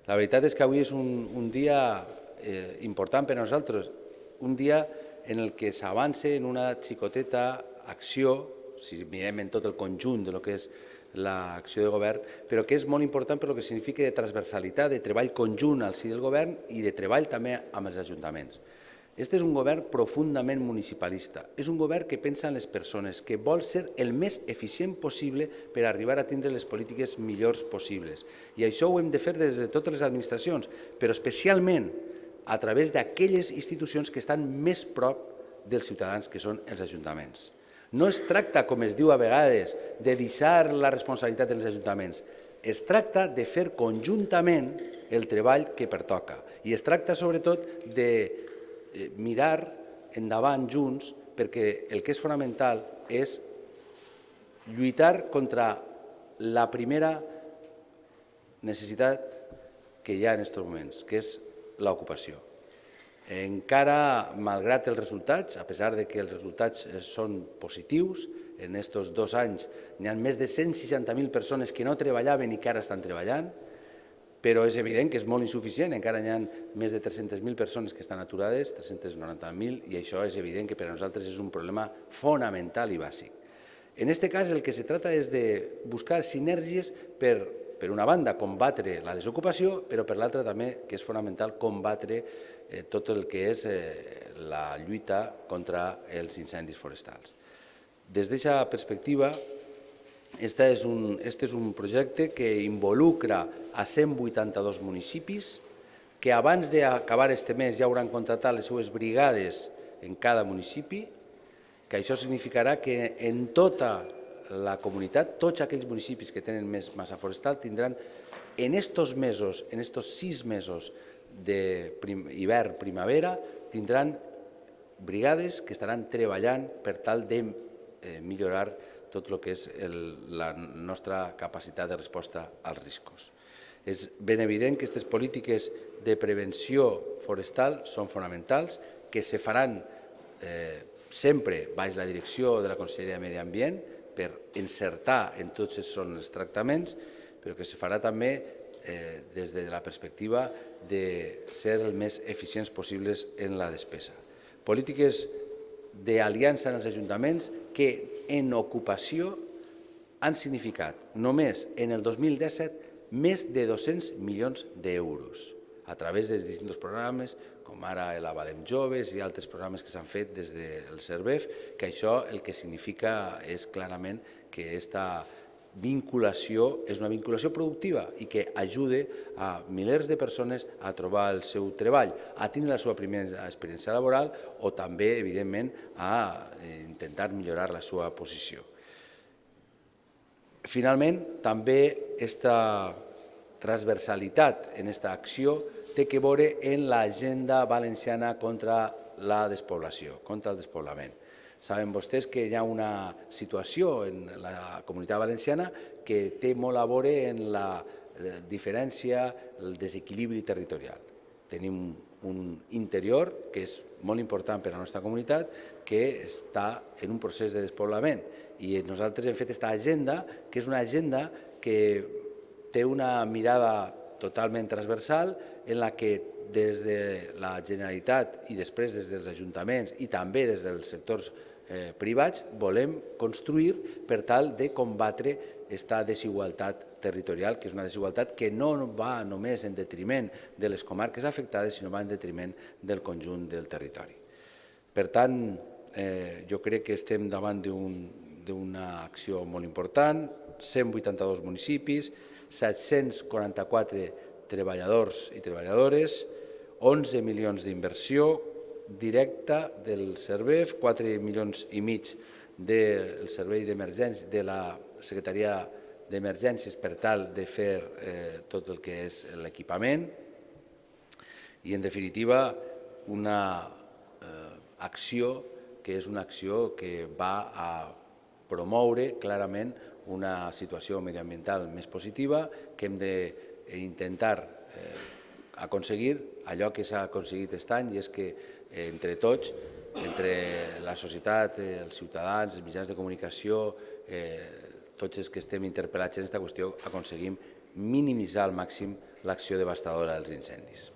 La veritat és que avui és un dia important per a nosaltres, un dia en el que s'avança en una xicoteta acció, si mirem en tot el conjunt de lo que és l'acció de govern, però que és molt important per lo que significa de transversalitat, de treball conjunt al si del govern i de treball també amb els ajuntaments. Este és un govern profundament municipalista, és un govern que pensa en les persones, que vol ser el més eficient possible per arribar a tindre les polítiques millors possibles. I això ho hem de fer des de totes les administracions, però especialment a través d'aquelles institucions que estan més prop dels ciutadans, que són els ajuntaments. No es tracta, com es diu a vegades, de deixar la responsabilitat dels ajuntaments. Es tracta de fer conjuntament el treball que pertoca. I es tracta, sobretot, de mirar endavant junts, perquè el que és fonamental és lluitar contra la primera necessitat que hi ha en aquests moments, que és l'ocupació. Encara, malgrat els resultats, a pesar de que els resultats són positius, en aquests 2 anys hi ha més de 160.000 persones que no treballaven i que ara estan treballant, però és evident que és molt insuficient, encara hi ha més de 300.000 persones que estan aturades, 390.000, i això és evident que per a nosaltres és un problema fonamental i bàsic. En aquest cas el que se tracta és de buscar sinergies per una banda combatre la desocupació, però per l'altra també, que és fonamental, combatre tot el que és la lluita contra els incendis forestals. Des d'aquesta perspectiva, este és un projecte que involucra a 182 municipis que abans d'acabar este mes ja hauran contractat les seues brigades en cada municipi, que això significarà que en tota la comunitat, tots aquells municipis que tenen més massa forestal tindran en estos mesos, en estos 6 mesos d'hivern-primavera, tindran brigades que estaran treballant per tal de millorar tot el que és la nostra capacitat de resposta als riscos. És ben evident que aquestes polítiques de prevenció forestal són fonamentals, que se faran sempre baix la direcció de la Conselleria de Medi Ambient per encertar en tots els tractaments, però que se farà també des de la perspectiva de ser el més eficients possibles en la despesa. Polítiques d'aliança en els ajuntaments que en ocupació han significat només en el 2017 més de 200 milions d'euros a través dels distints programes, com ara l'Avalem Joves i altres programes que s'han fet des del CERVEF, que això el que significa és clarament que aquesta vinculació és una vinculació productiva i que ajuda a milers de persones a trobar el seu treball, a tindre la seva primera experiència laboral o també, evidentment, a intentar millorar la seva posició. Finalment, també aquesta transversalitat en aquesta acció té que veure en l'agenda valenciana contra la despoblació, contra el despoblament. Saben vostès que hi ha una situació en la Comunitat Valenciana que té molt a veure en la diferència, el desequilibri territorial. Tenim un interior que és molt important per a la nostra comunitat que està en un procés de despoblament i nosaltres hem fet aquesta agenda, que és una agenda que té una mirada totalment transversal en la que des de la Generalitat i després des dels ajuntaments i també des dels sectors privats volem construir per tal de combatre aquesta desigualtat territorial, que és una desigualtat que no va només en detriment de les comarques afectades, sinó va en detriment del conjunt del territori. Per tant, jo crec que estem davant d'una acció molt important, 182 municipis, 744 treballadors i treballadores, 11 milions d'inversió directa del CERVEF, 4,5 milions del Servei d'Emergències de la Secretaria d'Emergències per tal de fer tot el que és l'equipament i, en definitiva, una acció que és una acció que va a promoure clarament una situació mediambiental més positiva, que hem d'intentar aconseguir allò que s'ha aconseguit aquest any, i és que entre tots, entre la societat, els ciutadans, els mitjans de comunicació, tots els que estem interpel·lats en aquesta qüestió, aconseguim minimitzar al màxim l'acció devastadora dels incendis.